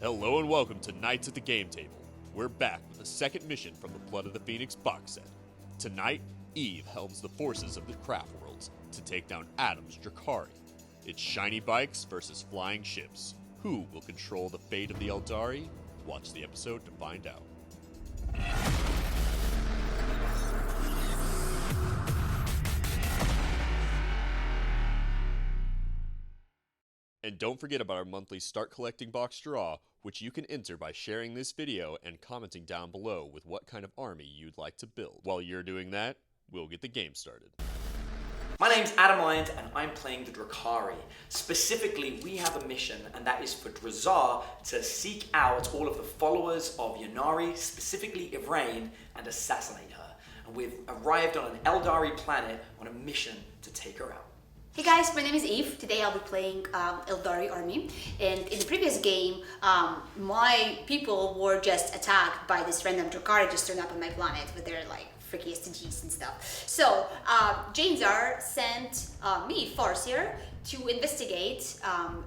Hello and welcome to Knights at the Game Table. We're back with the second mission from the Blood of the Phoenix box set. Tonight, Eve helms the forces of the Craftworlds to take down Adam's Drukhari. It's shiny bikes versus flying ships. Who will control the fate of the Aeldari? Watch the episode to find out. And don't forget about our monthly Start Collecting box draw, which you can enter by sharing this video and commenting down below with what kind of army you'd like to build. While you're doing that, we'll get the game started. My name's Adam Lyons and I'm playing the Drukhari. Specifically, we have a mission, and that is for Drazar to seek out all of the followers of Ynnari, specifically Ivrain, and assassinate her. And we've arrived on an Aeldari planet on a mission to take her out. Hey guys, my name is Eve. Today I'll be playing Aeldari army, and in the previous game, my people were just attacked by this random Drukhari just turned up on my planet with their like freaky STGs and stuff. So Janezar sent me, Farseer, to investigate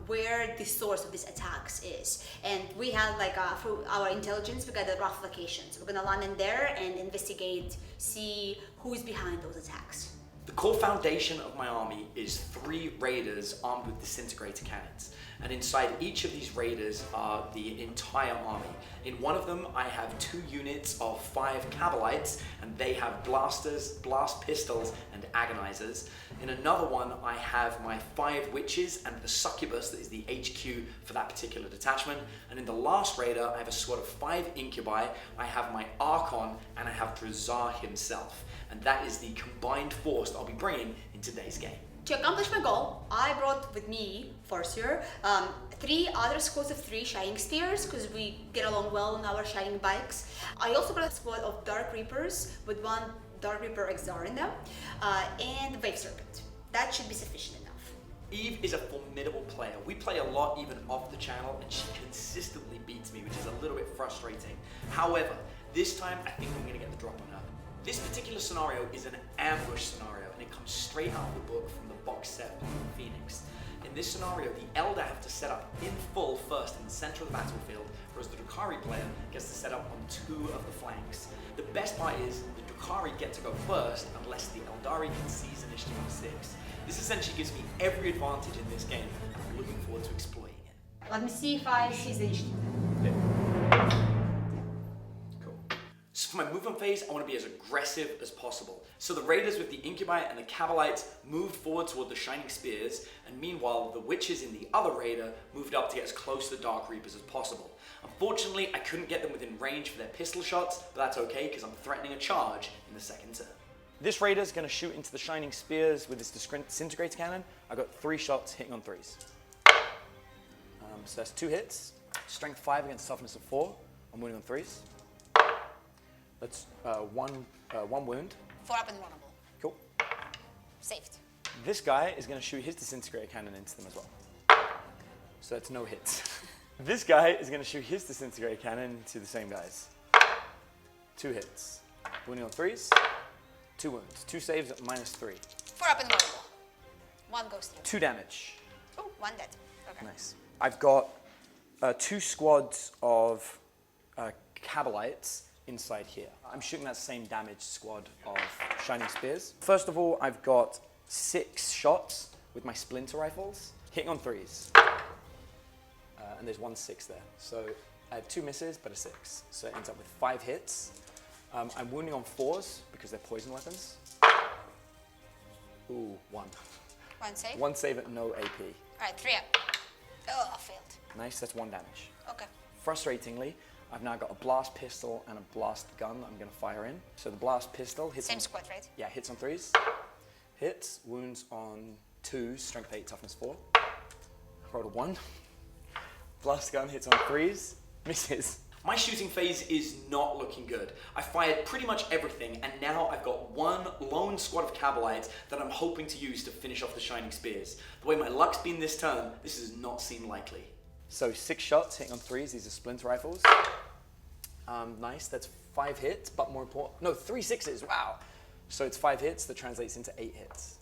where the source of these attacks is, and we had like through our intelligence we got a rough location. So we're gonna land in there and investigate, see who's behind those attacks. The core foundation of my army is 3 raiders armed with disintegrator cannons, and inside each of these raiders are the entire army. In one of them I have 2 units of 5 Cabalites, and they have blasters, blast pistols, and agonizers. In another one I have my 5 witches and the succubus that is the HQ for that particular detachment. And in the last raider I have a squad of 5 incubi, I have my Archon, and I have Drazar himself. And that is the combined force that I'll be bringing in today's game. To accomplish my goal, I brought with me, Farseer, 3 other squads of 3 Shining Spears, because we get along well on our Shining bikes. I also brought a squad of Dark Reapers with 1 Dark Reaper Exar in them, and Wave Serpent. That should be sufficient enough. Eve is a formidable player. We play a lot even off the channel, and she consistently beats me, which is a little bit frustrating. However, this time I think I'm going to get the drop on her. This particular scenario is an ambush scenario, and it comes straight out of the book from the box set of Phoenix. In this scenario, the Eldar have to set up in full first in the center of the battlefield, whereas the Drukhari player gets to set up on 2 of the flanks. The best part is the Drukhari get to go first unless the Aeldari can seize initiative on 6. This essentially gives me every advantage in this game, and I'm looking forward to exploiting it. Let me see if I seize the initiative. So for my movement phase, I want to be as aggressive as possible. So the raiders with the incubi and the Cabalites moved forward toward the Shining Spears, and meanwhile the witches in the other raider moved up to get as close to the Dark Reapers as possible. Unfortunately, I couldn't get them within range for their pistol shots, but that's okay because I'm threatening a charge in the second turn. This raider is going to shoot into the Shining Spears with this disintegrator cannon. I got 3 shots hitting on 3s. So that's 2 hits. Strength 5 against toughness of 4. I'm winning on 3s. That's one wound. 4 up and vulnerable. Cool. Saved. This guy is going to shoot his disintegrator cannon into them as well. So that's no hits. This guy is going to shoot his disintegrator cannon to the same guys. 2 hits. Wounding on 3s. 2 wounds. 2 saves at -3. 4 up and vulnerable. 1 goes through. 2 damage. Oh, 1 dead. Okay. Nice. I've got 2 squads of Cabalites inside here. I'm shooting that same damage squad of Shining Spears. First of all, I've got 6 shots with my splinter rifles, hitting on 3s. And there's 1 6 there. So I have 2 misses, but a 6. So it ends up with 5 hits. I'm wounding on 4s because they're poison weapons. Ooh, 1. 1 save? 1 save at no AP. Alright, 3 up. Oh, failed. Nice, that's 1 damage. Okay. Frustratingly, I've now got a blast pistol and a blast gun that I'm going to fire in. So the blast pistol hits Same on, squad, right? Yeah, hits on 3s. Hits, wounds on 2s, strength 8, toughness 4. Rolled a 1. Blast gun hits on 3s, misses. My shooting phase is not looking good. I fired pretty much everything, and now I've got 1 lone squad of Cabalites that I'm hoping to use to finish off the Shining Spears. The way my luck's been this turn, this does not seem likely. So 6 shots hitting on 3s, these are splinter rifles. Nice, that's 5 hits, but more important, no, 3 6s, wow. So it's 5 hits, that translates into 8 hits.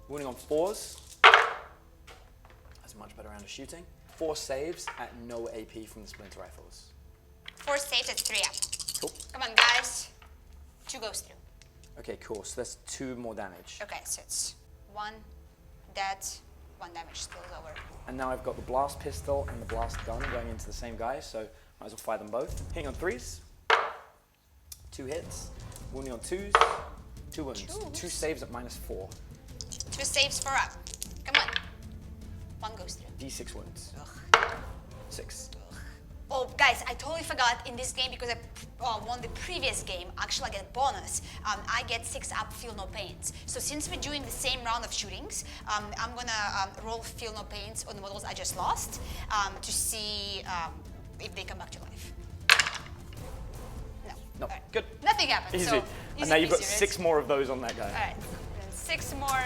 Wounding on 4s. That's a much better round of shooting. 4 saves at no AP from the splinter rifles. 4 saves, it's 3 up. Cool. Come on, guys. 2 goes through. Okay, cool. So that's 2 more damage. Okay, so it's 1 dead, 1 damage still lower. And now I've got the blast pistol and the blast gun going into the same guy, so might as well fire them both. Hitting on 3s. 2 hits. Wounding on 2s. 2 wounds. 2 saves at -4. 2 saves, 4 up. Come on. 1 goes through. D6 wounds. Ugh. 6. Oh, guys, I totally forgot in this game because I won the previous game. Actually, I get a bonus. I get 6 up, feel no pains. So since we're doing the same round of shootings, I'm gonna roll feel no pains on the models I just lost to see if they come back to life. No, Right. good. Nothing happened. Easy. So, And now you've got easy, 6 more of those on that guy. All right, and 6 more.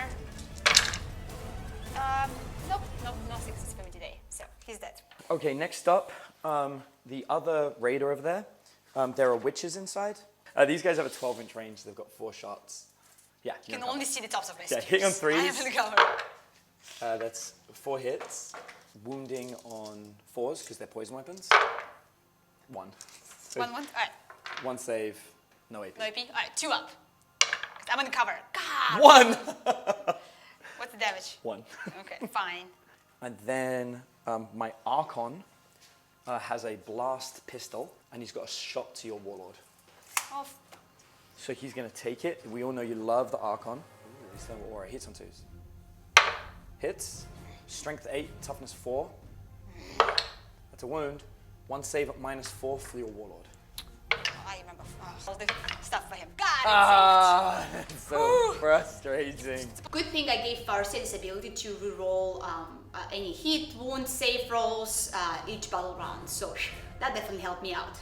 Nope, no 6s for me today. So he's dead. Okay, next up, the other raider over there. There are witches inside. These guys have a 12-inch range. They've got 4 shots. Yeah, You can only see the tops of my Yeah, spears. hitting on 3s. I haven't covered. That's 4 hits. Wounding on 4s because they're poison weapons. 1. So 1. All right. 1 save, no AP. No AP. All right, 2 up. 'Cause I'm gonna cover. God. 1! What's the damage? 1. Okay, fine. And then my Archon has a blast pistol, and he's got a shot to your warlord. Oh, So he's going to take it. We all know you love the Archon. Ooh, he's done aura. Hits on 2s. Hits. Strength 8, toughness 4. That's a wound. 1 save at -4 for your warlord. I remember all the stuff for him. God, That's so frustrating. Good thing I gave Farsi this ability to reroll any hit, wound, save rolls each battle round. So that definitely helped me out.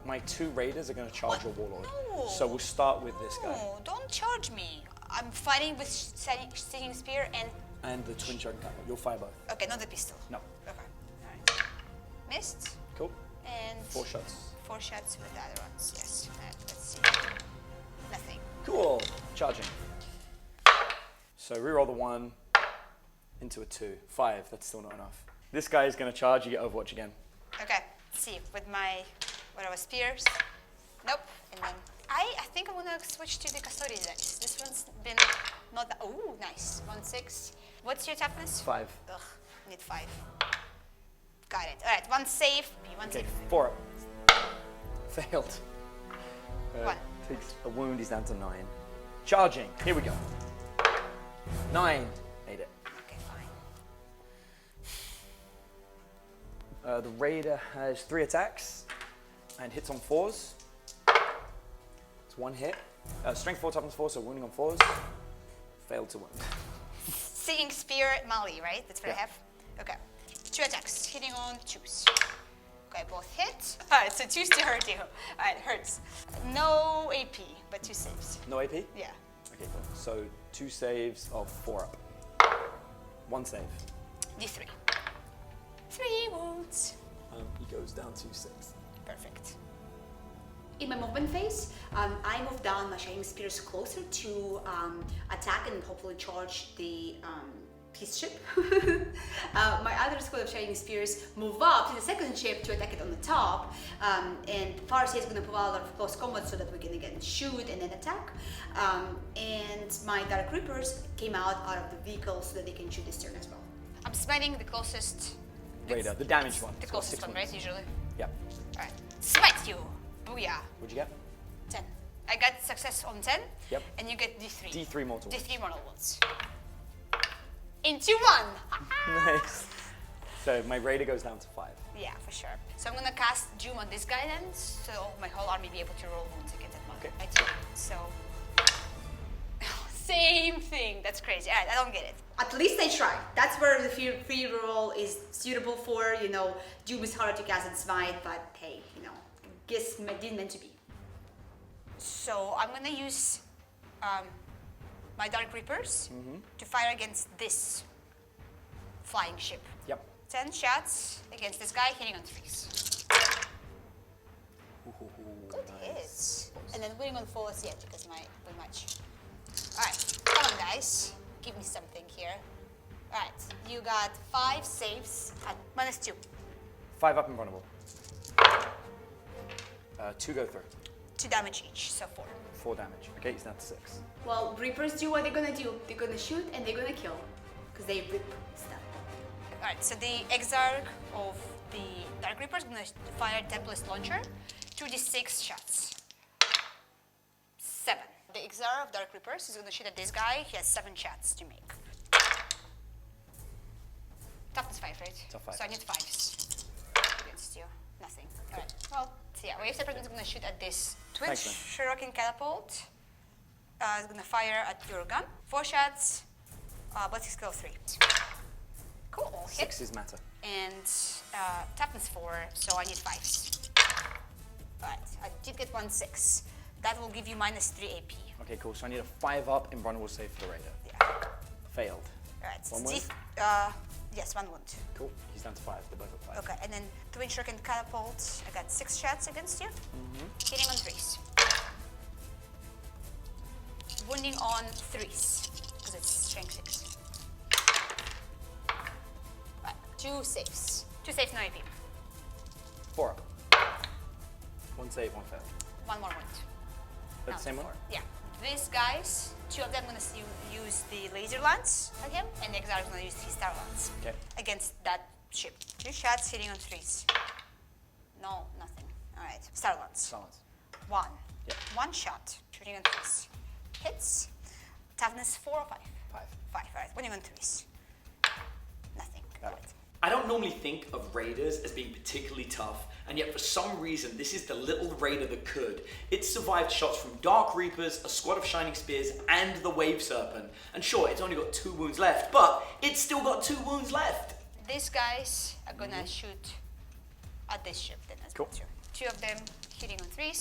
My 2 raiders are going to charge your warlord. No. So we'll start with this guy. No, don't charge me. I'm fighting with Stinging Spear and... And the twin charging camel. You'll fire both. Okay, not the pistol. No. Okay, all right. Missed. Cool. And 4 shots. 4 shots with the other ones, yes. Let's see. Nothing. Cool. Charging. So reroll the 1 into a 2. 5. That's still not enough. This guy is going to charge. You get Overwatch again. Okay, let's see. With my whatever spears. Nope. And then I think I'm gonna switch to the custodian dice. This one's been not that. Oh, nice. 1 6. What's your toughness? 5. Ugh, need 5. Got it. All right, 1 save. 1 Okay, save. 4 up. Failed. 1. Takes a wound. He's down to 9. Charging. Here we go. 9. Made it. Okay, fine. The raider has 3 attacks and hits on 4s. It's 1 hit. Strength 4, toughness 4, so wounding on 4s. Failed to wound. Singing Spear Mali, right? That's what I Yeah. have? Okay. 2 attacks, hitting on 2s. Okay, both hit. Alright, so 2s to hurt you. Alright, hurts. No AP, but 2 saves. No AP? Yeah. Okay, cool. So 2 saves of 4 up. 1 save. D3. 3 wounds. He goes down to 6. Perfect. In my movement phase, I move down my Shining Spears closer to attack and hopefully charge the his ship. My other squad of Shining Spears move up to the second ship to attack it on the top, and Farsi is going to move out of close combat so that we can again shoot and then attack. And my Dark Reapers came out of the vehicle so that they can shoot this turn as well. I'm smiting the closest. Raider, the damaged one. The It's got closest 6 one, wounds. right? Usually. Yep. Alright. Smite you! Booyah! What'd you get? 10. I got success on 10. Yep. And you get D3. D3 mortal. D3 mortal wounds. Into 1! Nice. So my raider goes down to 5. Yeah, for sure. So I'm gonna cast Doom on this guy then, so my whole army be able to roll wounds against that one. Okay. My team. So same thing. That's crazy. Alright, I don't get it. At least I tried. That's where the free roll is suitable for. You know, Doom is harder to cast than Smite, but hey, you know, guess it didn't meant to be. So I'm gonna use my Dark Reapers to fire against this flying ship. Yep. 10 shots against this guy, hitting on 3s. Good hits. And then winning on 4s yet, because my pretty much. Alright, come on guys. Give me something here. Alright, you got 5 saves at -2. 5 up invulnerable. 2 go through. 2 damage each, so 4. 4 damage. Okay, he's down to 6. Well, Reapers do what they're gonna do. They're gonna shoot and they're gonna kill. Because they rip stuff. Alright, so the Exarch of the Dark Reaper is gonna fire Tempest Launcher. 2d6 shots. 7. The Exarch of Dark Reapers is gonna shoot at this guy. He has 7 shots to make. Toughness 5, right? Tough 5. So I need 5s. Against you. Nothing. Alright. Well, so yeah, Wave Serpent is gonna shoot at this Twitch Thanks, man. Shuriken Catapult. It's gonna fire at your gun. 4 shots. Ballistic skill 3. Cool. All hit. 6s matter. And toughness 4, so I need 5s. Alright, I did get 1 6. That will give you -3 AP. Okay, cool. So I need a 5 up invulnerable save for the raider. Yeah. Failed. Alright, so 1 wound? yes, 1 wound. Cool. He's down to 5. They're both at 5. Okay, and then Twin Shuriken Catapult. I got 6 shots against you. Hitting on 3s. Wounding on 3s, because it's strength 6. Right, 2 saves. 2 saves, no AP. 4 up. 1 save, 1 fail. 1 more wound. But Now the same to one? 4. Yeah. These guys, 2 of them gonna use the laser lance at him, and the Exarch is gonna use his star lance Okay. against that ship. 2 shots hitting on 3s. No, nothing. Alright. Star lance. Silence. 1. Yeah. 1 shot. Shooting on 3s. Hits. Toughness 4 or 5? 5. 5. Alright. Winning on 3s. Nothing. Got it. Alright. I don't normally think of raiders as being particularly tough, and yet for some reason this is the little raider that could. It survived shots from Dark Reapers, a squad of Shining Spears, and the Wave Serpent. And sure, it's only got 2 wounds left, but it's still got 2 wounds left. These guys are gonna shoot at this ship then as well Cool. too. 2 of them hitting on 3s.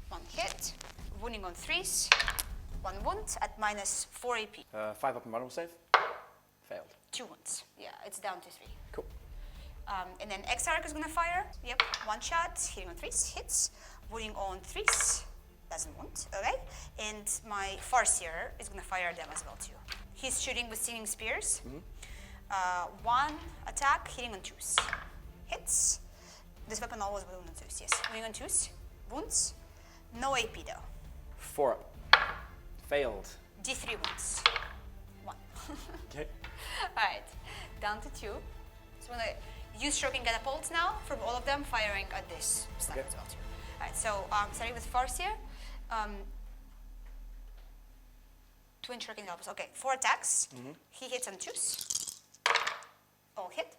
1 hit. Wounding on 3s. 1 wound at -4 AP. 5 up invulnerable save. Failed. 2 wounds. Yeah, it's down to 3. Cool. And then Exarch is gonna fire. Yep, 1 shot, hitting on 3s, hits. Wounding on 3s, doesn't wound, okay? And my Farseer is gonna fire them as well too. He's shooting with Stinging Spears. 1 attack, hitting on 2s. Hits. This weapon always wounds on 2s, yes. Wounding on 2s, wounds. No AP though. 4 up. Failed. D3 wounds. 1. Okay. Alright, down to 2. So I'm gonna use Shuriken Catapults now from all of them, firing at this stuff Okay. as well too. Alright, so starting with Farseer. Twin Shuriken Catapults. Okay, 4 attacks. He hits on 2s. All hit.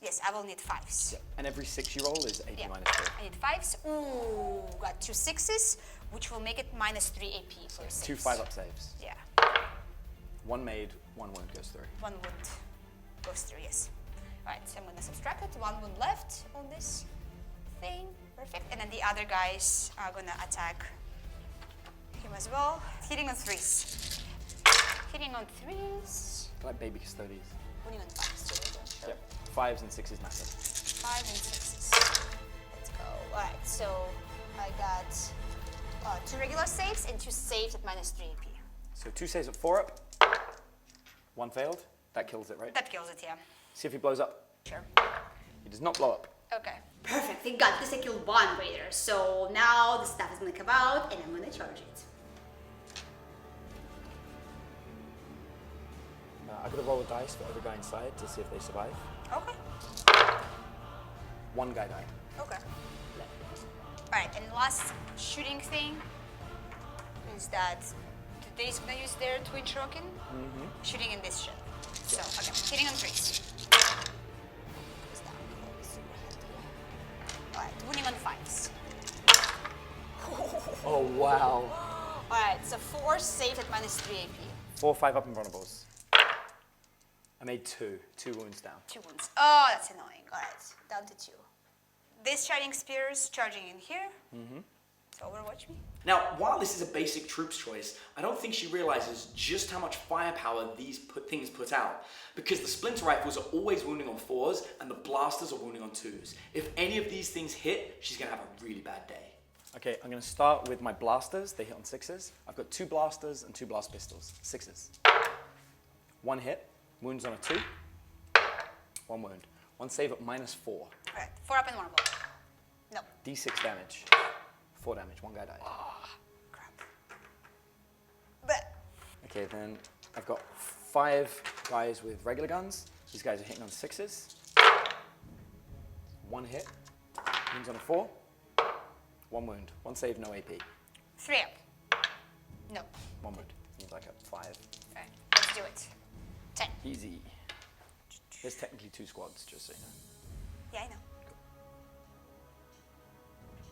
Yes, I will need 5s. And every 6 you roll is AP Yeah, -3. I need 5s. Ooh, got 2 6s, which will make it -3 AP for 6. 2 5 up saves. Yeah, 1 made, 1 wound goes through. 1 wound goes through, yes. Alright, so I'm gonna subtract it. 1 wound left on this thing. Perfect. And then the other guys are gonna attack him as well. Hitting on 3s. Hitting on 3s. Like baby custodies. Winning on 5s too. Sure. Yep. 5s and 6s matter. 5 and 6s. Let's go. Alright, so I got 2 regular saves and 2 saves at -3 AP. So 2 saves at 4 up. 1 failed. That kills it, right? That kills it, yeah. See if he blows up. Sure. He does not blow up. Okay. Perfect. Thank God, because I killed 1 raider. So now the stuff is gonna come out and I'm gonna charge it. I'm going to roll a dice for every guy inside to see if they survive. Okay. 1 guy died. Okay. Alright, and last shooting thing is that today's gonna use their Twin Shuriken shooting in this ship. So, okay, hitting on 3s. Goes down. Alright, winning on 5s. Oh, wow. Alright, so 4 saved at -3 AP. 4 5 up invulnerables. I made 2. 2 wounds down. 2 wounds. Oh, that's annoying. Alright, down to 2. This Shining Spears charging in here. So overwatch me. Now, while this is a basic troops choice, I don't think she realizes just how much firepower these things put out. Because the splinter rifles are always wounding on 4s, and the blasters are wounding on 2s. If any of these things hit, she's gonna have a really bad day. Okay, I'm going to start with my blasters. They hit on 6s. I've got 2 blasters and 2 blast pistols. 6s. 1 hit. Wounds on a 2. 1 wound. 1 save at -4. Alright, 4 up and 1 above. No. D6 damage. 4 damage. 1 guy died. Crap. But Okay, then I've got 5 guys with regular guns. These guys are hitting on 6s. 1 hit. Wounds on a 4. 1 wound. 1 save, no AP. 3 up. No. 1 wound. Means like a 5. Alright, let's do it. 10. Easy. There's technically 2 squads, just so you know. Yeah, I know.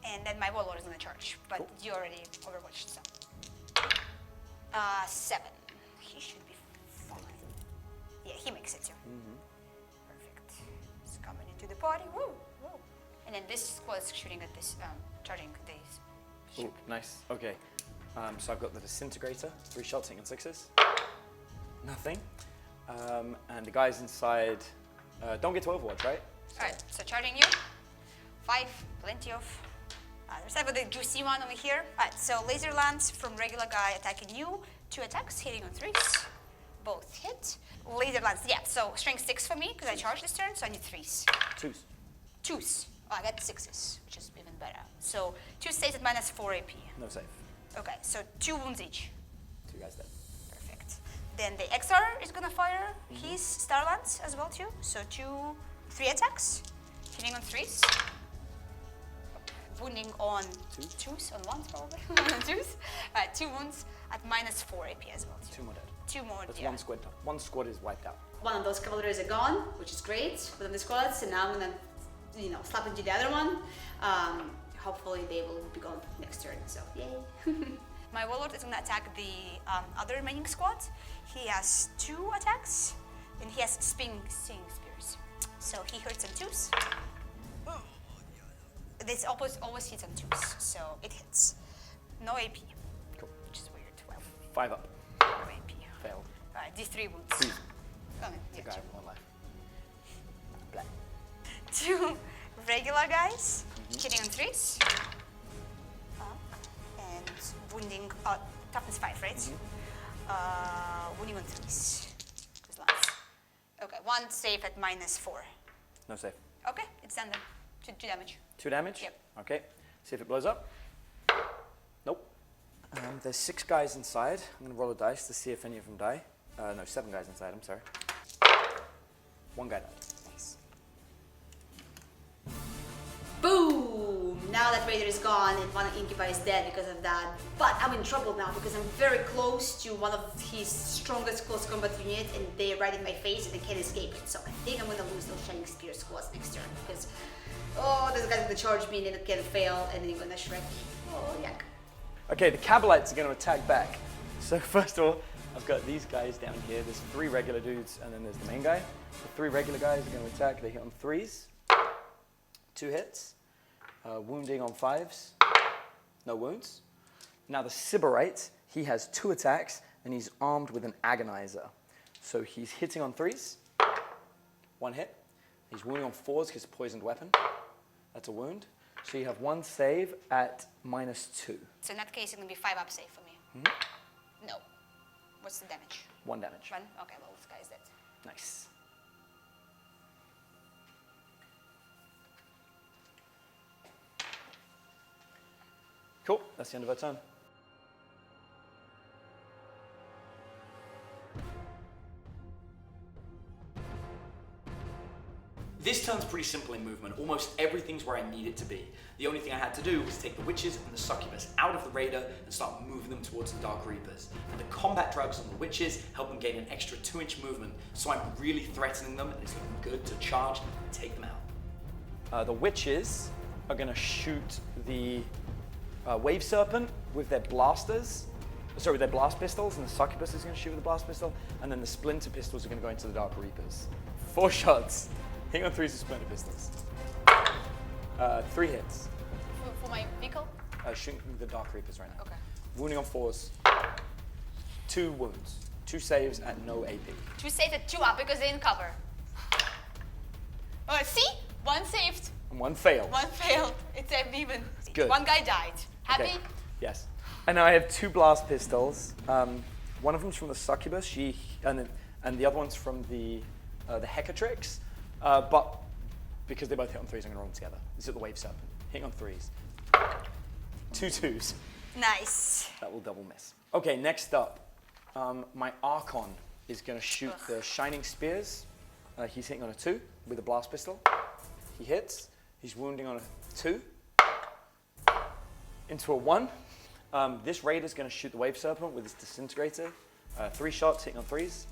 And then my warlord is gonna charge, but Cool. you already overwatched, so. 7. He should be fine. Yeah, he makes it too. Perfect. He's coming into the party. Woo! Woo! And then this squad is shooting at this, charging these. Ooh, nice. Okay. So I've got the disintegrator, 3 shots hitting on 6s. Nothing. And the guys inside don't get to overwatch, right? Alright, so charging you. 5, plenty of. There's like the juicy one over here. Alright, so laser lands from regular guy attacking you. 2 attacks, hitting on 3s. Both hit. Laser lands, yeah, so strength 6 for me, because I charged this turn, so I need 3s. 2s. 2s. Oh, I got 6s, which is even better. So 2 stays at -4 AP. No save. Okay, so 2 wounds each. 2 guys dead. Perfect. Then the XR is gonna fire his Star Lance as well too. So 3 attacks, hitting on 3s. Wounding on 2s, on 1s probably, on 2s. 2 wounds at -4 AP as well too. 2 more dead. 2 more, That's yeah. 1 squad. 1 squad is wiped out. One of those cavalries are gone, which is great within the squads, and now I'm gonna, slap into the other one. Hopefully they will be gone next turn, so yay. My warlord is gonna attack the other remaining squad. He has 2 attacks, and he has sting spears. So he hurts on 2s. This always hits on 2s, so it hits. No AP, Cool. which is weird. 12. 5 up. No AP. Failed. Alright, these 3 wounds. Two. Oh, The yeah, guy 2. with 1 life. Black. 2 regular guys, hitting on 3s. And wounding, toughness 5, right? Wounding on 3s. Okay, 1 save at -4. No save. Okay, it's done then. 2 damage. 2 damage? Yep. Okay. See if it blows up. Nope. There's 6 guys inside. I'm going to roll a dice to see if any of them die. No, 7 guys inside, I'm sorry. 1 guy died. Nice. Boom! Now that Raider is gone and one Incubi is dead because of that. But I'm in trouble now because I'm very close to one of his strongest close combat unit and they're right in my face and I can't escape it. So I think I'm gonna lose those Shining Spear squads next turn because this guy's gonna charge me and it can fail and then he's gonna Shrek me. Oh, yuck. Okay, the Cabalites are going to attack back. So first of all, I've got these guys down here. There's 3 regular dudes and then there's the main guy. The 3 regular guys are going to attack. They hit on 3s. 2 hits. Wounding on 5s. No wounds. Now the Sybarite, he has 2 attacks and he's armed with an Agonizer. So he's hitting on 3s. 1 hit. He's wounding on 4s because it's a poisoned weapon. That's a wound. So you have 1 save at -2. So in that case, it's gonna be 5 up save for me. No. What's the damage? 1 damage. 1? Okay, well, this guy's dead. Nice. Cool, that's the end of our turn. This turn's pretty simple in movement. Almost everything's where I need it to be. The only thing I had to do was take the witches and the succubus out of the raider and start moving them towards the Dark Reapers. And the combat drugs on the witches help them gain an extra 2-inch movement, so I'm really threatening them and it's looking good to charge and take them out. The witches are going to shoot the wave serpent with their blasters. Sorry, with their blast pistols, and the succubus is going to shoot with the blast pistol, and then the splinter pistols are going to go into the Dark Reapers. 4 shots. Hitting on 3s with splinter pistols. 3 hits. For my vehicle? Shooting the Dark Reapers right now. Okay. Wounding on 4s. 2 wounds. 2 saves at no AP. 2 saved at 2 up because they didn't cover. See? 1 saved, And 1 failed. 1 failed. It's even. Good. 1 guy died. Happy? Okay. Yes. And now I have 2 blast pistols. One of them's from the succubus. and the other one's from the Hecatrix. But because they both hit on 3s, I'm gonna roll them together. This is the Wave Serpent, hitting on 3s. 2 2s. Nice. That will double miss. Okay, next up, my Archon is gonna shoot the Shining Spears. He's hitting on a 2 with a blast pistol. He hits. He's wounding on a 2. Into a 1. This Raider's gonna shoot the Wave Serpent with his Disintegrator. 3 shots, hitting on 3s.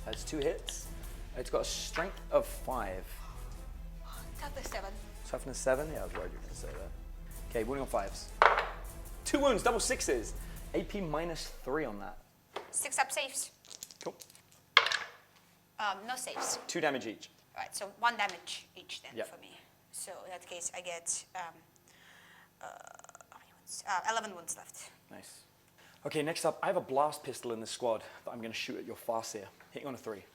That's 2 hits. It's got a strength of 5. Toughness 7. Toughness 7? Yeah, I was worried you were gonna say that. Okay, wounding on 5s. 2 wounds, double 6s. AP -3 on that. 6 up saves. Cool. No saves. 2 damage each. All right, so 1 damage each then Yep. for me. So in that case, I get how many wounds? 11 wounds left. Nice. Okay, next up, I have a blast pistol in this squad that I'm gonna shoot at your Farseer. Hitting on a 3.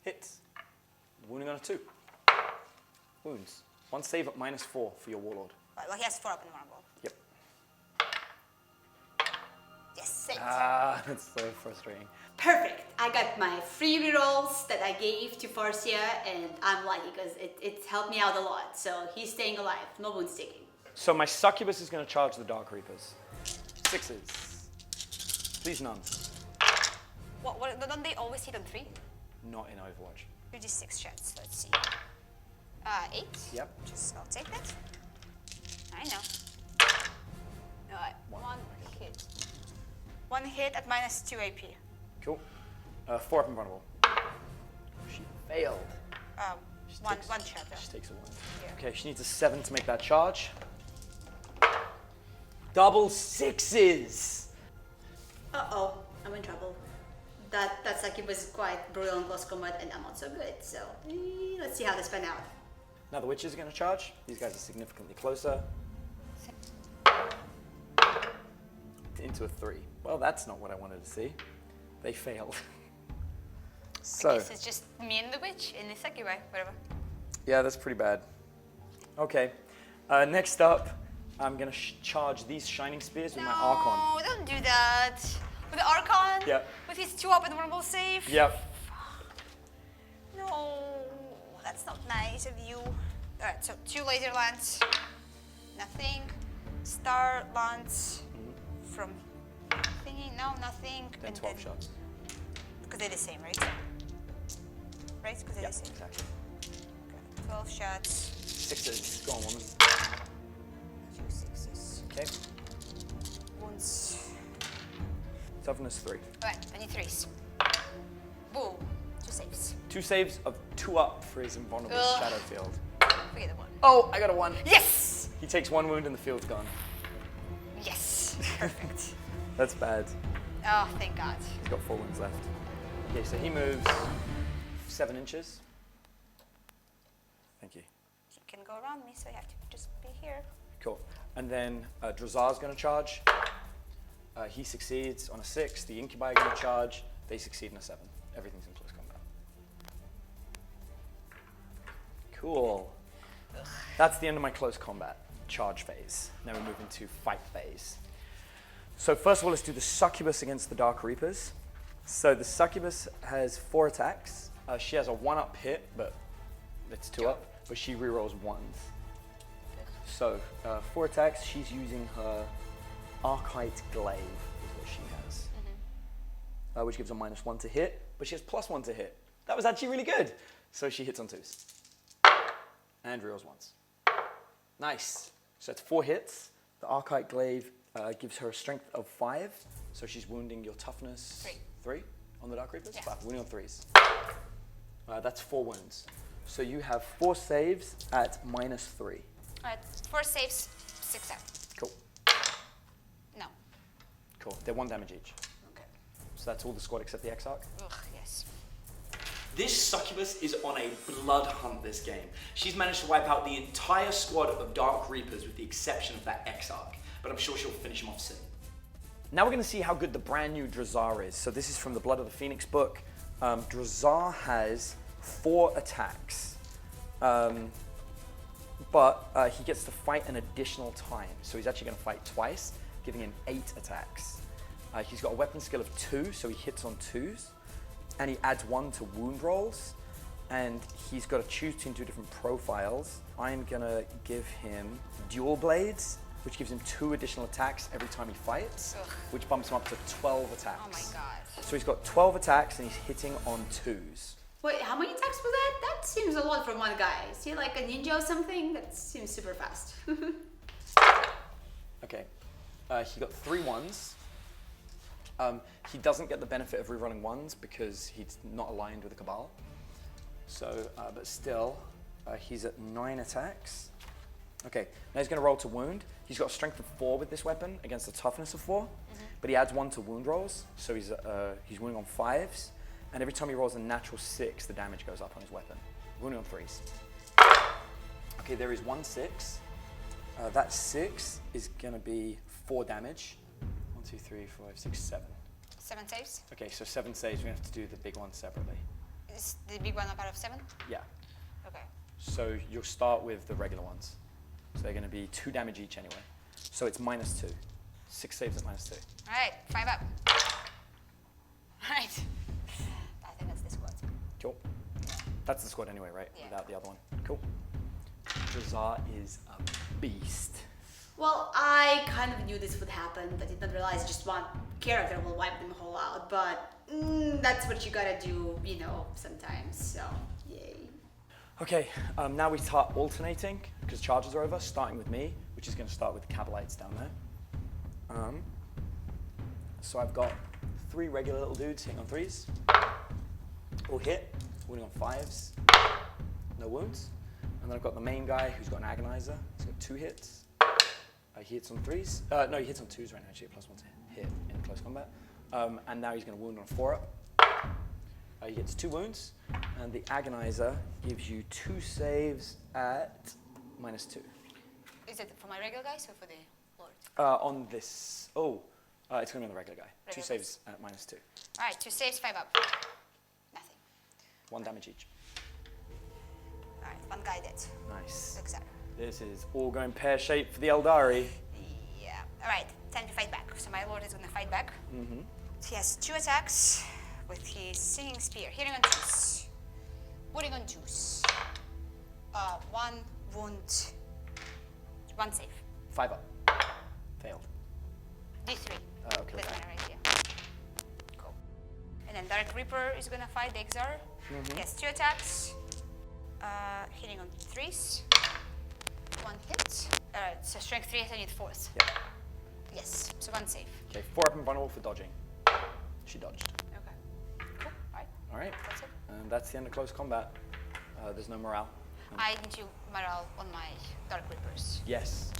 Hits. Wounding on a 2. Wounds. 1 save at -4 for your Warlord. Right, well, he has 4 up and vulnerable. Yep. Yes, saved. That's so frustrating. Perfect. I got my free rerolls that I gave to Farsia, and I'm lucky because it helped me out a lot. So he's staying alive. No wound sticking. So my Succubus is gonna charge the Dark Reapers. 6s. Please none. What, don't they always hit on 3? Not in Overwatch. 56 shots, let's see. 8? Yep. I'll take that. I know. Alright, 1 hit. 1 hit at -2 AP. Cool. 4 up and vulnerable. She failed. One shot though. She takes a 1. Yeah. Okay, she needs a 7 to make that charge. Double 6s. Uh-oh, I'm in trouble. That succubus is quite brutal in close combat, and I'm not so good. So let's see how this pan out. Now the Witches are going to charge. These guys are significantly closer. Into a 3. Well, that's not what I wanted to see. They failed. So. I guess it's just me and the witch in the succubi, whatever. Yeah, that's pretty bad. Okay. Next up, I'm going to charge these Shining Spears with my Archon. No, don't do that. With the Archon? Yep. With his 2 up and vulnerable save? Yep. No, that's not nice of you. Alright, so 2 laser lance. Nothing. Star lance from thingy. No, nothing. Then and 12 shots. Because they're the same, right? Right? Because they're Yep, the same. exactly. Okay, 12 shots. 6s. Go on, woman. 2 6s. Okay. Wounds. Toughness 3. Alright, I need 3s. Boom. 2 saves. 2 saves of 2 up for his invulnerable Ugh. Shadow Field. Forget the 1. Oh, I got a 1. Yes! He takes 1 wound and the field's gone. Yes. Perfect. That's bad. Oh, thank God. He's got 4 wounds left. Okay, so he moves 7 inches. Thank you. He can go around me, so I have to just be here. Cool. And then Drazar's going to charge. He succeeds on a 6. The Incubi are going to charge. They succeed on a 7. Everything's in close combat. Cool. That's the end of my close combat charge phase. Now we move into fight phase. So first of all, let's do the Succubus against the Dark Reapers. So the Succubus has 4 attacks. She has a 1-up hit, but it's 2 up. But she rerolls 1s. So 4 attacks. She's using her Archite Glaive is what she has, which gives her -1 to hit. But she has +1 to hit. That was actually really good. So she hits on 2s and rerolls 1s. Nice. So that's 4 hits. The Archite Glaive gives her a strength of 5. So she's wounding your toughness 3 on the Dark Reapers. Yes. 5, wounding on 3s. That's 4 wounds. So you have 4 saves at -3. Alright, 4 saves, 6 out. Cool. No. Cool. They're 1 damage each. Okay. So that's all the squad except the Exarch. Ugh, yes. This Succubus is on a blood hunt this game. She's managed to wipe out the entire squad of Dark Reapers with the exception of that Exarch, but I'm sure she'll finish him off soon. Now we're going to see how good the brand new Drazar is. So this is from the Blood of the Phoenix book. Drazar has 4 attacks, but he gets to fight an additional time. So he's actually going to fight twice, giving him 8 attacks. He's got a weapon skill of 2, so he hits on 2s. And he adds 1 to wound rolls. And he's got to choose between 2 different profiles. I'm gonna give him dual blades, which gives him 2 additional attacks every time he fights, which bumps him up to 12 attacks. Oh my god. So he's got 12 attacks and he's hitting on 2s. Wait, how many attacks was that? That seems a lot for one guy. Is he like a ninja or something? That seems super fast. Okay, he got 3 1s. He doesn't get the benefit of rerolling 1s because he's not aligned with the Cabal. So, but still, he's at 9 attacks. Okay, now he's going to roll to wound. He's got a strength of 4 with this weapon against a toughness of 4, but he adds 1 to wound rolls, so he's wounding on 5s, and every time he rolls a natural 6, the damage goes up on his weapon. Wounding on 3s. Okay, there is 1 6. That 6 is going to be 4 damage. 1, 2, 3, 4, 5, 6, 7. 7 saves? Okay, so 7 saves. We have to do the big one separately. Is the big one a part of 7? Yeah. Okay. So you'll start with the regular ones. So they're going to be 2 damage each anyway. So it's -2. 6 saves at -2. Alright, 5 up. Alright. I think that's the squad. Cool. That's the squad anyway, right? Yeah. Without the other one. Cool. Drazar is a beast. Well, I kind of knew this would happen, but did not realize just one character will wipe them all out. But that's what you gotta do, you know, sometimes. So, yay. Okay, now we start alternating because charges are over, starting with me, which is going to start with the Cabalites down there. So I've got 3 regular little dudes hitting on 3s. All hit, wounding on 5s. No wounds. And then I've got the main guy who's got an agonizer. He's got 2 hits. He hits on 3s. No, he hits on 2s right now, actually, +1 to hit in close combat. And now he's going to wound on 4 up. He gets 2 wounds, and the agonizer gives you 2 saves at -2. Is it for my regular guys or for the Lord? On this, it's going to be on the regular guy. 2 saves at -2. Alright, 2 saves, 5 up. Nothing. 1 damage each. Alright, 1 guy dead. Nice. Looks at. This is all going pear-shaped for the Aeldari. Yeah. Alright, time to fight back. So my Lord is gonna fight back. He has 2 attacks with his singing spear, hitting on 2s, wounding on 2s. 1 wound, 1 save. 5 up. Failed. D3. Okay. That's my right here. Cool. And then Dark Reaper is gonna fight the Exar. He has 2 attacks, hitting on 3s. 1 hit. So strength 3, I need 4s. Yeah. Yes, so 1 save. Okay, 4 up and vulnerable for dodging. She dodged. Okay. Cool. Alright. All right. That's it. And that's the end of close combat. There's no morale. I need to morale on my Dark Reapers. Yes.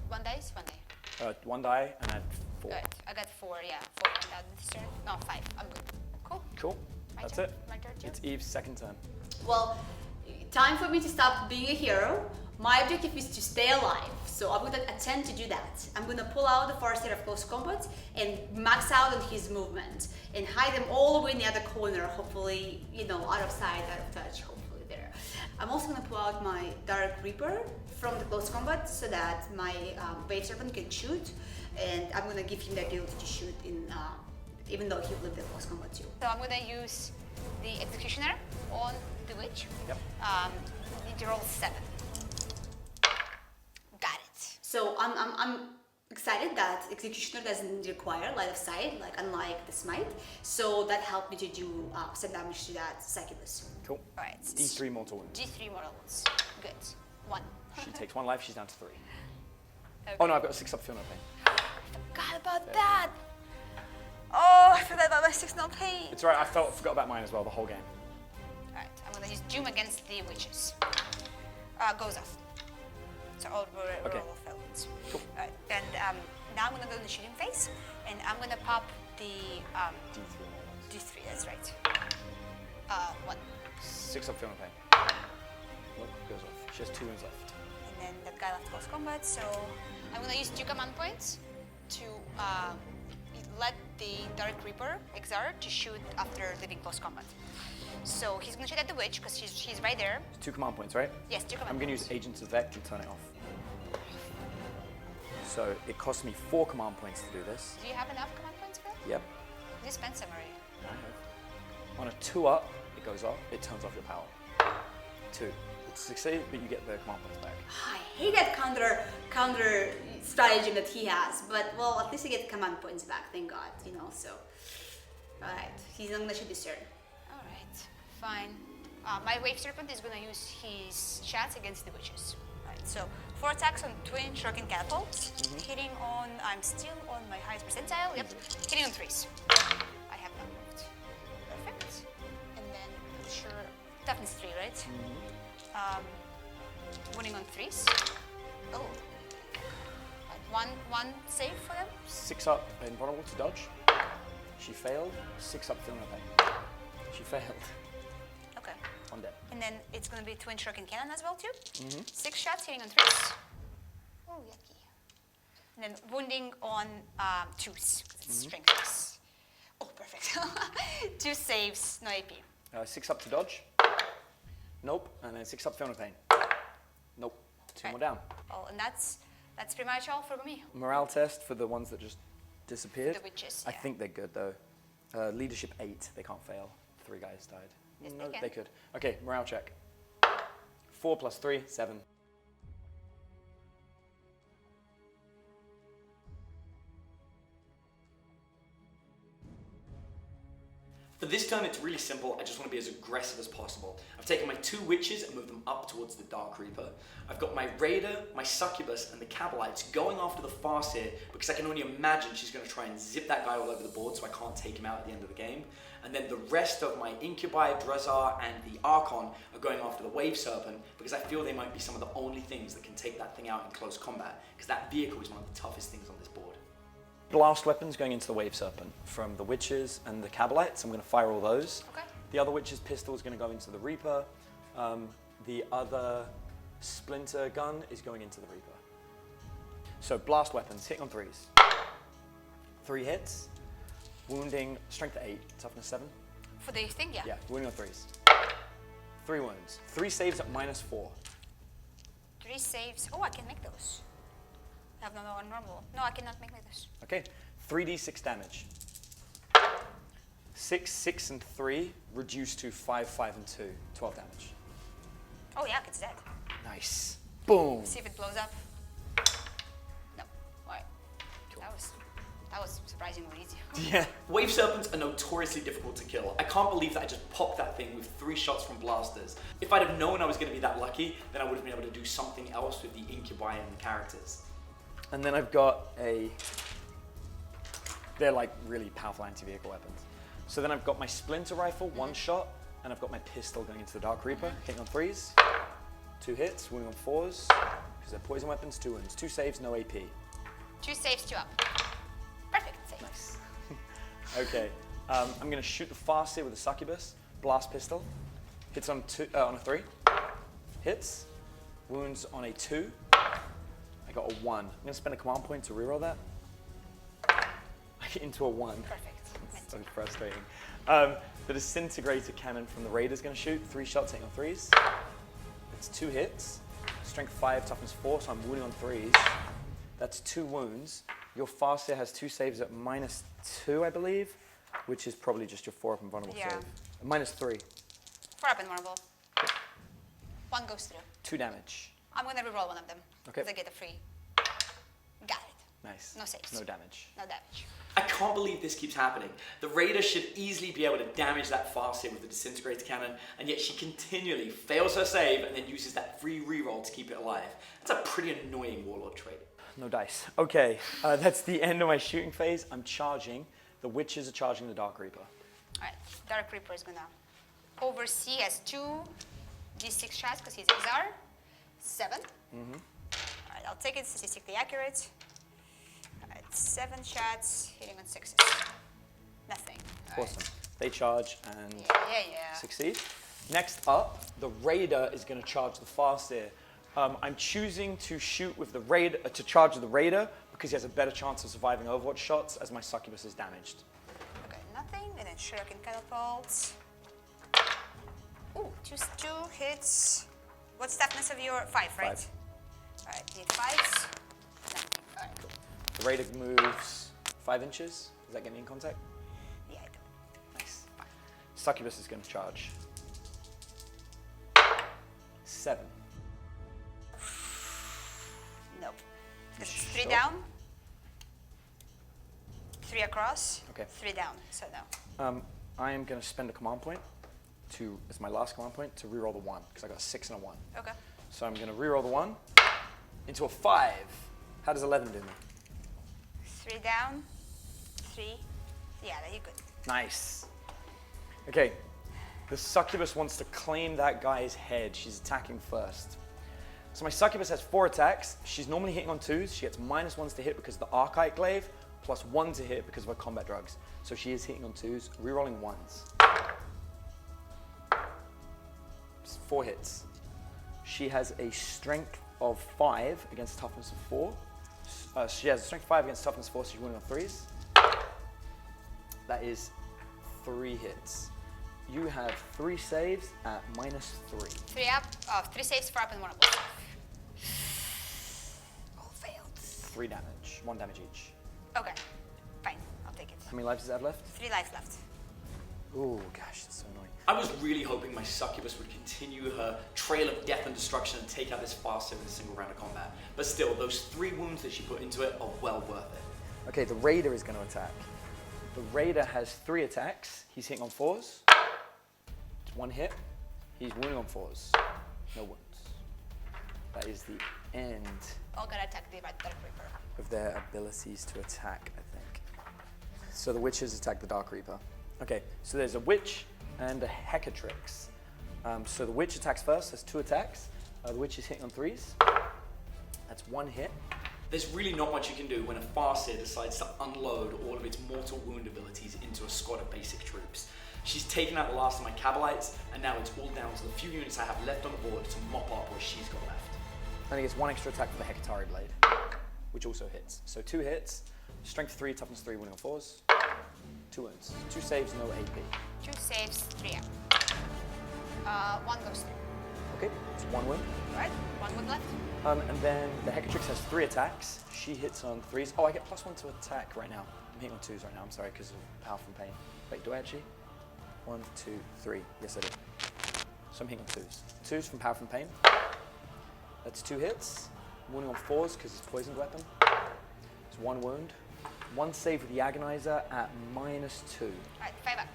1 dice, 1 die. 1 die and add 4. Good. I got 4, yeah. 4 went out this turn. No, 5. I'm good. Cool. Cool. My That's turn. it. My turn too. It's Eve's second turn. Well, time for me to stop being a hero. My objective is to stay alive, so I'm gonna attempt to do that. I'm gonna pull out the Farseer of Close Combat and max out on his movement and hide them all the way in the other corner, hopefully, you know, out of sight, out of touch, hopefully there. I'm also gonna pull out my Dark Reaper from the Close Combat so that my Bait Serpent can shoot, and I'm gonna give him the ability to shoot in, even though he will leave the Close Combat too. So I'm gonna use the Executioner on the Witch. Yep. Need to roll 7. Got it. So I'm excited that Executioner doesn't require line of sight, like unlike the Smite. So that helped me to do some damage to that Succubus. Cool. Alright. D3 mortal wounds. D3 mortal wounds. Good. 1. She takes 1 life, she's down to 3. Okay. Oh no, I've got a 6 up feel no pain. Forgot about that. Oh, I forgot about my 6 no pain. It's alright, I forgot about mine as well the whole game. Alright, I'm gonna use Doom against the witches. Goes off. So all Okay. roll of failures. Cool. Alright, and now I'm gonna go in the shooting phase, and I'm gonna pop the D3 more ones. D3. That's right. 1, 6 up feel no pain. Nope, goes off. She has 2 wounds left. and then that guy left close combat. So I'm gonna use 2 command points to let the Dark Reaper Exar to shoot after leaving close combat. So he's gonna shoot at the witch because she's right there. 2 command points, right? Yes, 2 command I'm going to points. use Agents of Vect and turn it off. So it costs me 4 command points to do this. Do you have enough command points for that? Yep. You spent some already. I have. On a 2 up, it goes off. It turns off your power. 2. It's succeed, but you get the command points back. I hate that counter strategy that he has, but well, at least I get command points back, thank God, you know, so. Alright, he's not gonna shoot this turn. Alright, fine. My Wave Serpent is gonna use his shots against the witches. Alright, so 4 attacks on Twin Shuriken Catapult. Hitting on, I'm still on my highest percentile, yep. Hitting on 3s. I have not moved. Perfect. And then, I'm sure, toughness 3, right? Winning on 3s. Oh. Right, one save for them. 6 up, invulnerable to dodge. She failed. 6 up, feeling no pain. She failed. Okay. On dead. And then it's going to be Twin Shuriken Cannon as well too. 6 shots hitting on 3s. Oh, yucky. And then wounding on 2s, because it's strength 6. Oh, perfect. 2 saves, no AP. 6 up to dodge. Nope. And then 6 up, feeling no pain. Nope. 2 more down. Oh, and that's pretty much all for me. Morale test for the ones that just disappeared. The witches, I yeah. think they're good though. Leadership 8, they can't fail. 3 guys died. Yes, No, they can. they could. Okay, morale check. 4 plus 3, 7. For this turn, it's really simple. I just want to be as aggressive as possible. I've taken my 2 witches and moved them up towards the Dark Reaper. I've got my Raider, my Succubus, and the Cabalites going after the Farseer because I can only imagine she's going to try and zip that guy all over the board so I can't take him out at the end of the game. And then the rest of my Incubi, Drazar, and the Archon are going after the Wave Serpent because I feel they might be some of the only things that can take that thing out in close combat because that vehicle is one of the toughest things on this board. Blast weapons going into the Wave Serpent from the Witches and the Cabalites. I'm going to fire all those. Okay. The other Witch's pistol is going to go into the Reaper. The other Splinter gun is going into the Reaper. So blast weapons, hitting on 3s. 3 hits. Wounding, strength 8, toughness 7. For the thing, yeah. Yeah, wounding on 3s. 3 wounds. 3 saves at -4. 3 saves. Oh, I can make those. I have no normal. No, I cannot make those. Okay, 3d6 damage. 6, 6, and 3 reduced to 5, 5, and 2. 12 damage. Oh yeah, it's dead. Nice. Boom. See if it blows up. No. Alright. Cool. That was surprisingly easy. Yeah. Wave Serpents are notoriously difficult to kill. I can't believe that I just popped that thing with 3 shots from blasters. If I'd have known I was going to be that lucky, then I would have been able to do something else with the Incubi and the characters. And then I've got they're like really powerful anti-vehicle weapons. So then I've got my Splinter Rifle, 1 shot, and I've got my pistol going into the Dark Reaper, hitting on 3s. 2 hits, wounding on 4s, because they're poison weapons, 2 wounds. 2 saves, no AP. 2 saves, 2 up. Perfect save. Nice. Okay, I'm going to shoot the Farseer with a Succubus, blast pistol. Hits on a 3. Hits. Wounds on a 2. I got a 1. I'm going to spend a command point to reroll that. I get into a 1. Perfect. It's so frustrating. The Disintegrator Cannon from the Raider is going to shoot 3 shots hitting on 3s. It's 2 hits. Strength 5, toughness 4, so I'm wounding on 3s. That's 2 wounds. Your Farseer has 2 saves at -2, I believe, which is probably just your 4 up and vulnerable Yeah. save. -3. 4 up and vulnerable. 1 goes through. 2 damage. I'm gonna reroll one of them. Okay. Because I get a free. Got it. Nice. No saves. No damage. No damage. I can't believe this keeps happening. The Raider should easily be able to damage that Farseer with the Disintegrator Cannon, and yet she continually fails her save and then uses that free reroll to keep it alive. That's a pretty annoying Warlord trait. No dice. Okay, that's the end of my shooting phase. I'm charging. The Witches are charging the Dark Reaper. Alright, Dark Reaper is gonna oversee as 2 d6 shots because he's Exar. 7. Alright, I'll take it statistically accurate. Alright, 7 shots, hitting on 6s. Nothing. All right. Awesome. They charge and Yeah. succeed. Next up, the Raider is going to charge the Farseer. I'm choosing to shoot with the Raider, to charge the Raider because he has a better chance of surviving Overwatch shots as my Succubus is damaged. Okay, nothing. And then Shuriken Catapult. Ooh, 2 hits. What's toughness of your 5, right? 5. Alright, need 5s. Nothing. Alright. The Raider moves 5 inches. Does that get me in contact? Yeah, I do. Nice. Succubus is going to charge. 7. Nope. It's 3 Sure. down. 3 across. Okay. 3 down. So no. I am going to spend a command point as my last command point to reroll the 1 because I got a 6 and a 1. Okay. So I'm going to reroll the 1 into a 5. How does 11 do me? 3 down. 3. Yeah, you're good. Nice. Okay, the succubus wants to claim that guy's head. She's attacking first. So my succubus has 4 attacks. She's normally hitting on 2s. She gets -1s to hit because of the archite glaive, plus 1 to hit because of her combat drugs. So she is hitting on 2s, rerolling 1s. 4 hits. She has a strength of 5 against toughness of 4. She has a strength 5 against toughness 4, so she's winning on 3s. That is 3 hits. You have 3 saves at -3. 3 up. 3 saves, 4 up, and 1 up. All failed. 3 damage. 1 damage each. Okay. Fine. I'll take it. How many lives does it have left? 3 lives left. Oh gosh, that's so annoying. I was really hoping my succubus would continue her trail of death and destruction and take out this fast in a single round of combat. But still, those 3 wounds that she put into it are well worth it. Okay, the raider is going to attack. The raider has 3 attacks. He's hitting on 4s. It's 1 hit. He's wounding on 4s. No wounds. That is the end All gonna attack the Dark Reaper. of their abilities to attack, I think. So the witches attack the Dark Reaper. Okay, so there's a witch and a Hecatrix. So the witch attacks first, has 2 attacks. The witch is hitting on 3s. That's 1 hit. There's really not much you can do when a Farseer decides to unload all of its mortal wound abilities into a squad of basic troops. She's taken out the last of my Cabalites, and now it's all down to the few units I have left on the board to mop up what she's got left. And he gets 1 extra attack for the Hecatari Blade, which also hits. So 2 hits, strength 3, toughness 3, winning on 4s. 2 wounds. 2 saves, no AP. 2 saves, 3 up. 1 goes through. Okay, it's 1 wound. Alright, 1 wound left. And then the Hecatrix has 3 attacks. She hits on 3s. Oh, I get +1 to attack right now. I'm hitting on 2s right now, I'm sorry, because of power from pain. Wait, do I actually? 1, 2, 3. Yes, I do. So I'm hitting on 2s. 2s from power from pain. That's 2 hits. Wounding on 4s because it's poisoned weapon. It's 1 wound. 1 save with the Agonizer at -2. Alright, 5 up.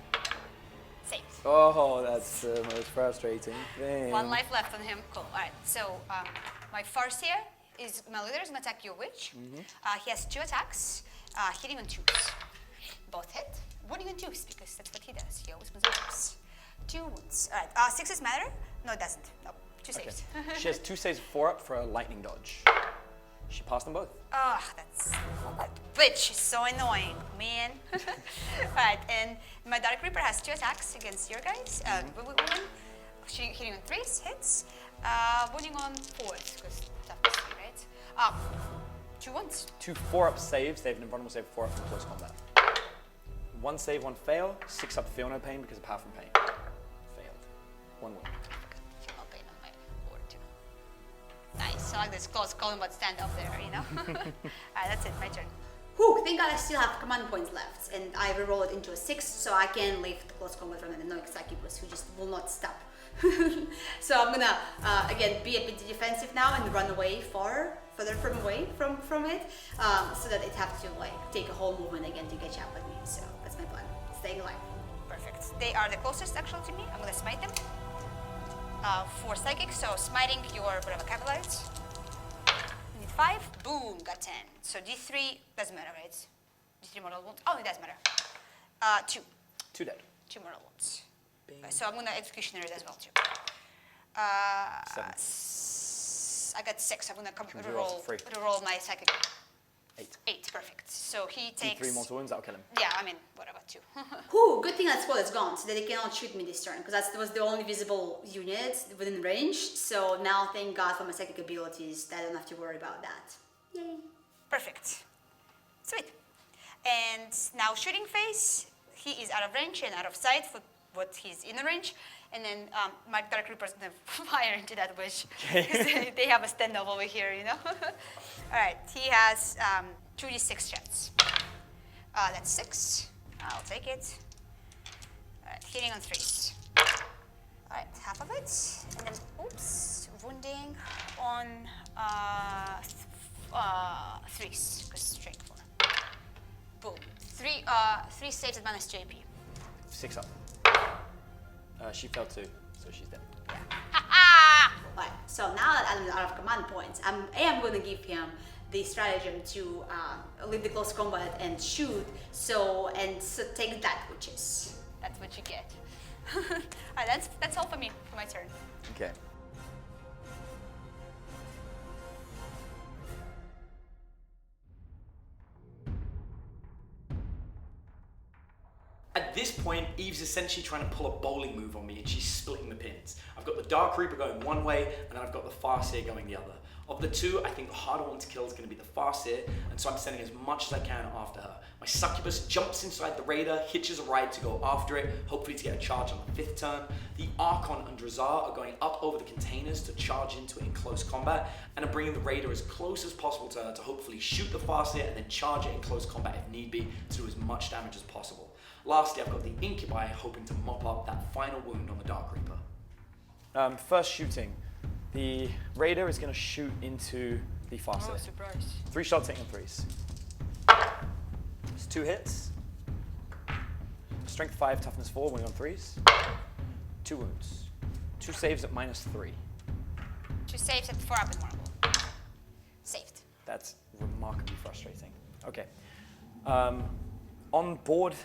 Saved. Oh, that's the most frustrating thing. 1 life left on him. Cool. Alright, so my Farseer is my leader is gonna attack your witch. He has 2 attacks, hitting on 2s. Both hit. Wounding on 2s because that's what he does. He always wins on 2s. 2 wounds. Alright, 6s matter? No, it doesn't. Nope. 2 Okay. saves. She has 2 saves of 4 up for a lightning dodge. She passed them both. Oh, that witch is so annoying, man. Alright, and my Dark Reaper has 2 attacks against your guys. Woman, she hitting on 3s, hits. Wounding on 4s, because toughness 3, right? 2 wounds. 2 4-up saves. They have an invulnerable save 4 up from close combat. 1 save, 1 fail. 6 up feel no pain because of power from pain. Failed. 1 wound. Feel no pain on my board too. Nice. I like this close combat stand up there, you know? Alright, that's it. My turn. Whew, thank God I still have command points left, and I reroll it into a 6, so I can leave the close combat from an annoying succubus who just will not stop. So I'm gonna again be a bit defensive now and run away further from it, so that it have to like take a whole movement again to catch up with me. So that's my plan. Staying alive. Perfect. They are the closest actually to me. I'm gonna smite them. 4 psychic, so smiting your whatever Cabalites. Need 5. Boom, got 10. So D3 doesn't matter, right? D3 mortal wounds. Oh, it does matter. 2. 2 dead. 2 mortal wounds. So I'm gonna executioner it as well too. 7. I got 6. I'm gonna Can we roll for free? reroll my psychic. 8. 8, perfect. So he takes. 3 mortal wounds, that'll kill him. Yeah, I mean, whatever, 2. Whew, good thing that spell is gone, so that they cannot shoot me this turn, because that was the only visible unit within range. So now, thank God for my psychic abilities, that I don't have to worry about that. Yay. Perfect. Sweet. And now shooting phase. He is out of range and out of sight for what he's in the range. And then my Dark Reaper's gonna fire into that witch. Because they have a standoff over here, you know? All right, he has 2d6 shots. That's 6. I'll take it. Alright, hitting on 3s. Alright, half of it. And then, oops, wounding on 3s, because strength 4. Boom. 3 saves at minus 2 AP. 6 up. She fell too, so she's dead. Yeah. Right, so now that I'm out of command points, I am going to give him the stratagem to leave the close combat and shoot, so take that, witches. That's what you get. Alright, that's all for me, for my turn. Okay. At this point, Eve's essentially trying to pull a bowling move on me and she's splitting the pins. I've got the Dark Reaper going one way and then I've got the Farseer going the other. Of the two, I think the harder one to kill is going to be the Farseer, and so I'm sending as much as I can after her. My Succubus jumps inside the Raider, hitches a ride to go after it, hopefully to get a charge on the 5th turn. The Archon and Drazar are going up over the containers to charge into it in close combat, and I'm bringing the Raider as close as possible to her to hopefully shoot the Farseer and then charge it in close combat if need be to do as much damage as possible. Lastly, I've got the Incubi hoping to mop up that final wound on the Dark Reaper. First shooting. The Raider is going to shoot into the Farseer. Oh, surprise. 3 shots hitting on 3s. It's 2 hits. Strength 5, toughness 4, wounding on 3s. 2 wounds. 2 saves at minus 3. 2 saves at 4 up and vulnerable. Saved. That's remarkably frustrating. Okay. On board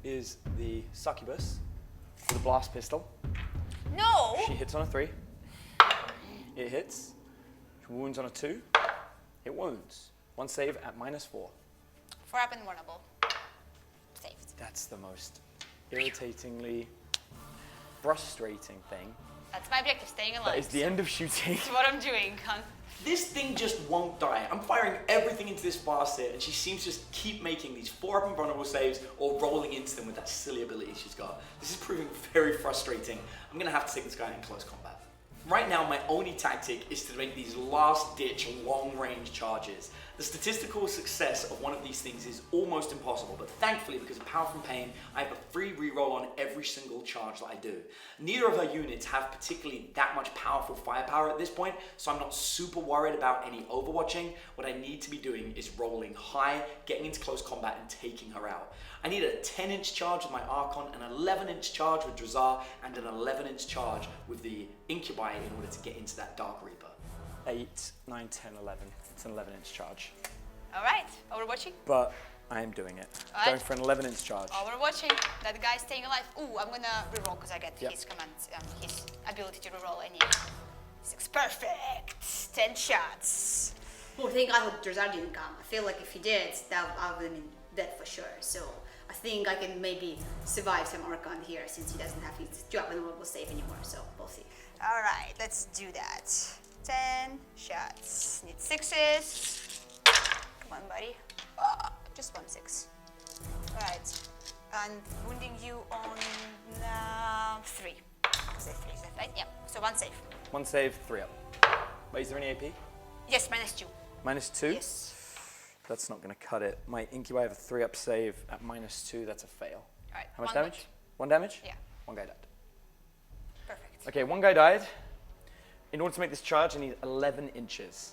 is the Succubus with a blast pistol. No! She hits on a 3. It hits. She wounds on a 2. It wounds. 1 save at minus 4. 4 up and vulnerable. Saved. That's the most irritatingly frustrating thing. That's my objective, staying alive. That is the end of shooting. That's what I'm doing, hon. This thing just won't die. I'm firing everything into this Farseer and she seems to just keep making these 4 up and vulnerable saves or rolling into them with that silly ability she's got. This is proving very frustrating. I'm going to have to take this guy in close combat. Right now, my only tactic is to make these last-ditch, long-range charges. The statistical success of one of these things is almost impossible, but thankfully, because of Power from Pain, I have a free reroll on every single charge that I do. Neither of her units have particularly that much powerful firepower at this point, so I'm not super worried about any overwatching. What I need to be doing is rolling high, getting into close combat, and taking her out. I need a 10-inch charge with my Archon, an 11-inch charge with Drazar, and an 11-inch charge with the Incubi in order to get into that Dark Reaper. 8, 9, 10, 11. It's an 11-inch charge. Alright, overwatching. But I am doing it. All Going right. for an 11-inch charge. Overwatching. That guy's staying alive. Ooh, I'm gonna reroll because I get Yep. his command, his ability to reroll any. 6, perfect. 10 shots. Well, thank God Drazar didn't come. I feel like if he did, I would have been dead for sure. So I think I can maybe survive some Archon here since he doesn't have his drop and will save anymore. So we'll see. Alright, let's do that. 10 shots. Need 6s. Come on, buddy. Just 1 6. Alright. And wounding you on 3. Is it 3, is that right? Yeah. So 1 save. 1 save, 3 up. Wait, is there any AP? Yes, minus 2. Minus 2? Yes. That's not going to cut it. My Incubi have a 3-up save at minus 2. That's a fail. Alright. How much 1 damage? wound. 1 damage? Yeah. 1 guy died. Perfect. Okay, 1 guy died. In order to make this charge, I need 11 inches.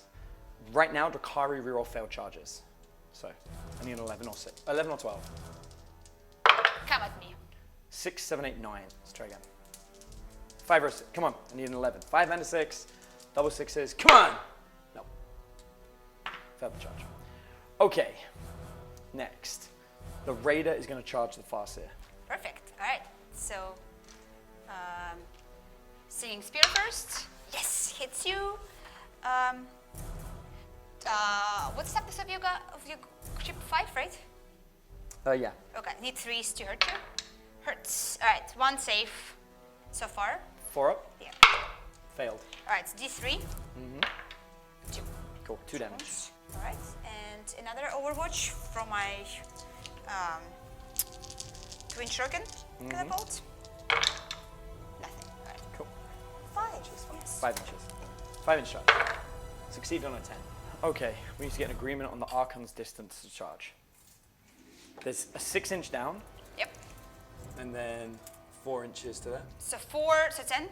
Right now, Drukhari reroll failed charges. So, I need an 11 or 12. Come at me. 6, 7, 8, 9. Let's try again. 5 or 6. Come on, I need an 11. 5 and a 6. Double 6s. Come on! No. Failed the charge. Okay. Next. The Raider is going to charge the Farseer. Perfect. Alright. So, Singing Spear first. Yes, hits you. What's the toughness of your ship? 5, right? Yeah. Okay, need 3s to hurt you. Hurts. Alright, 1 save so far. 4 up. Yeah. Failed. Alright, D3. 2. Cool. 2 damage. Alright, and another Overwatch from my Twin Shuriken catapult. Nothing. Alright. Cool. 5 inches. Yes. 5 inches. 5-inch charge. Succeeded on a 10. Okay, we need to get an agreement on the Archon's distance to charge. There's a 6-inch down, Yep. and then 4 inches to there. So 4, so 10.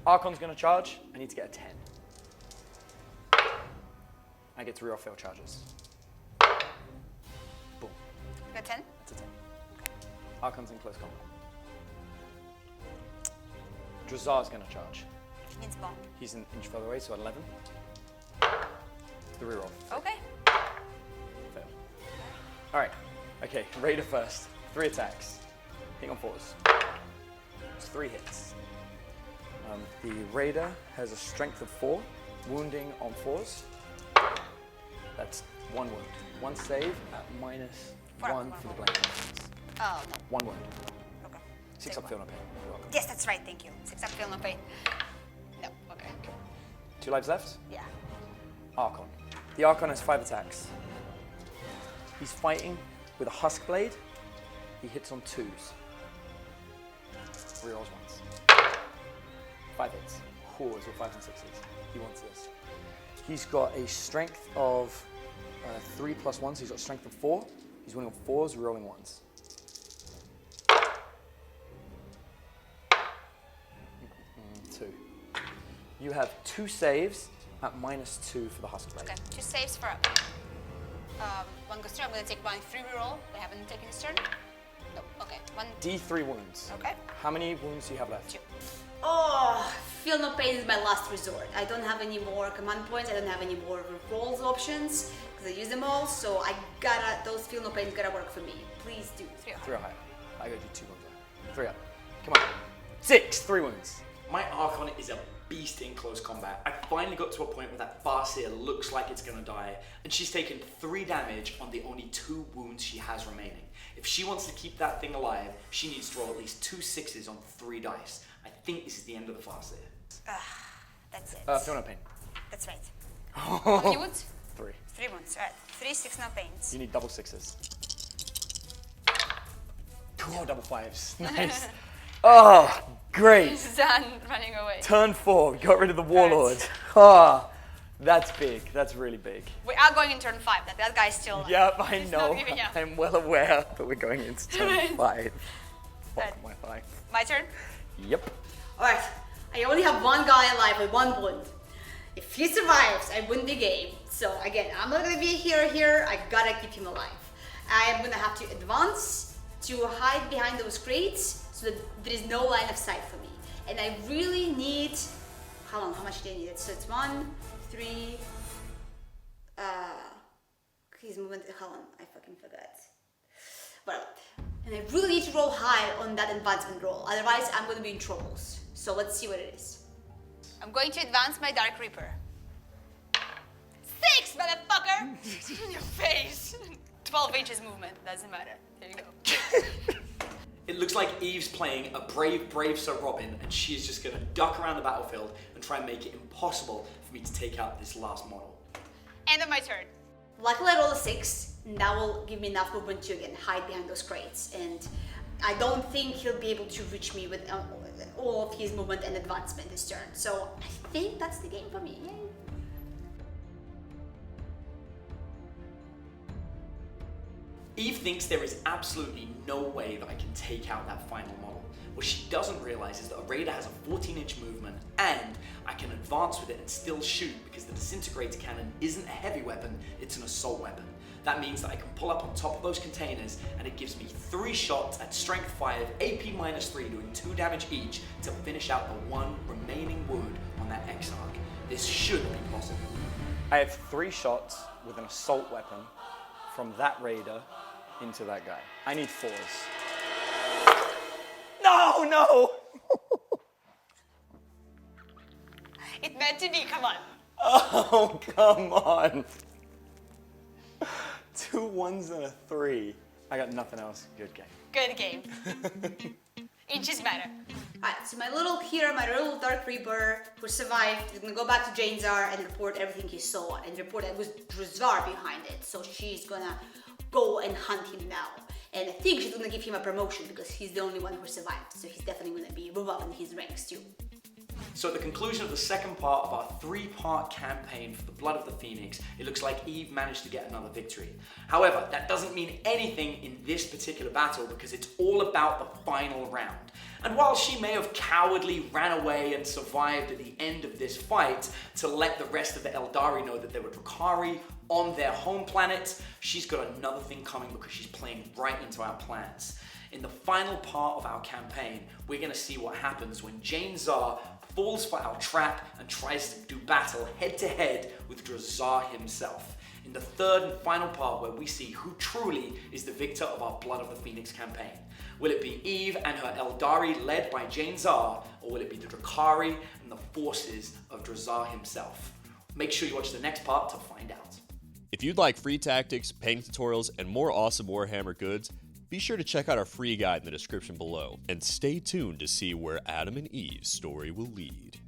Archon's gonna charge. I need to get a 10. I get to reroll failed charges. Boom. You got 10? That's a 10. Archon's in close combat. Drazar's gonna charge. Means bomb. He's an inch further away, so 11. The reroll. Okay. Failed. All right. Okay, Raider first. 3 attacks. Hitting on 4s. It's 3 hits. The Raider has a strength of 4, wounding on 4s. That's 1 wound. 1 save at -1 for the blank. Oh, no. 1 wound. Okay. 6 up, feel no pain. You're welcome. Yes, that's right. Thank you. 6 up, feel no pain. No. Okay. 2 lives left. Yeah. Archon. The Archon has 5 attacks. He's fighting with a Husk Blade. He hits on 2s. Rerolls once. 5 hits. 4s or 5s and 6s. He wants this. He's got a strength of 3 plus 1, so he's got a strength of 4. He's winning on 4s, rerolling 1s. Two. You have 2 saves at -2 for the Husk Blade. Okay. 2 saves for 1 goes through. I'm going to take my 3 reroll. I haven't taken this turn. No. Okay. 1. D3 wounds. Okay. How many wounds do you have left? 2. Oh, feel no pain is my last resort. I don't have any more command points. I don't have any more rolls options because I use them all. So those feel no pains gotta work for me. Please do. 3 3 or higher. I gotta do 2 wounds higher. 3 up. Come on. 6. 3 wounds. My Archon is a beast in close combat. I finally got to a point where that Farseer looks like it's gonna die, and she's taken 3 damage on the only 2 wounds she has remaining. If she wants to keep that thing alive, she needs to roll at least 2 6s on 3 dice. I think this is the end of the Farseer. That's it. Feel no pain. That's right. How many wounds? 3. 3 wounds. All right. 3, 6, no pains. You need double 6s. Oh, double 5s. Nice. Oh, great. He's done running away. Turn 4. We got rid of the Warlord. Ah, that's big. That's really big. We are going in turn 5. That guy's still. Yep, I he's know. not giving up. I'm well aware that we're going into turn 5. Fuck Right. my life. My turn. Yep. Alright, I only have 1 guy alive with 1 wound. If he survives, I win the game. So again, I'm not gonna be here. I gotta keep him alive. I'm gonna have to advance to hide behind those crates so that there is no line of sight for me. And I really need, how much do I need? So it's 1, 3, his movement, I fucking forgot. Well, and I really need to roll high on that advancement roll, otherwise I'm gonna be in troubles. So let's see what it is. I'm going to advance my Dark Reaper. 6, motherfucker! In your face. 12 inches movement. Doesn't matter. There you go. It looks like Eve's playing a brave Sir Robin, and she is just gonna duck around the battlefield and try and make it impossible for me to take out this last model. End of my turn. Luckily I rolled a 6, and that will give me enough movement to again hide behind those crates. And I don't think he'll be able to reach me with all of his movement and advancement this turn. So I think that's the game for me. Yay. Eve thinks there is absolutely no way that I can take out that final model. What she doesn't realize is that a Raider has a 14-inch movement, and I can advance with it and still shoot because the disintegrator cannon isn't a heavy weapon, it's an assault weapon. That means that I can pull up on top of those containers, and it gives me 3 shots at strength 5, AP -3, doing 2 damage each to finish out the 1 remaining wound on that Exarch. This should be possible. I have 3 shots with an assault weapon from that Raider into that guy. I need 4s. No! It meant to be. Come on. Oh, come on. 2 1s and a 3. I got nothing else. Good game. Good game. Inches matter. Alright, so my little hero, my little Dark Reaper who survived, is gonna go back to Janezar and report everything he saw and report that it was Drukhari behind it. So she's gonna go and hunt him now. And I think she's gonna give him a promotion because he's the only one who survived. So he's definitely gonna be moved up in his ranks too. So at the conclusion of the second part of our 3-part campaign for the Blood of the Phoenix, it looks like Eve managed to get another victory. However, that doesn't mean anything in this particular battle because it's all about the final round. And while she may have cowardly ran away and survived at the end of this fight to let the rest of the Aeldari know that there were Drukhari on their home planet, she's got another thing coming because she's playing right into our plans. In the final part of our campaign, we're going to see what happens when Jane Czar falls for our trap and tries to do battle head-to-head with Drazar himself. In the third and final part where we see who truly is the victor of our Blood of the Phoenix campaign. Will it be Eve and her Aeldari led by Jane Czar, or will it be the Drukhari and the forces of Drazar himself? Make sure you watch the next part to find out. If you'd like free tactics, painting tutorials, and more awesome Warhammer goods, be sure to check out our free guide in the description below, and stay tuned to see where Adam and Eve's story will lead.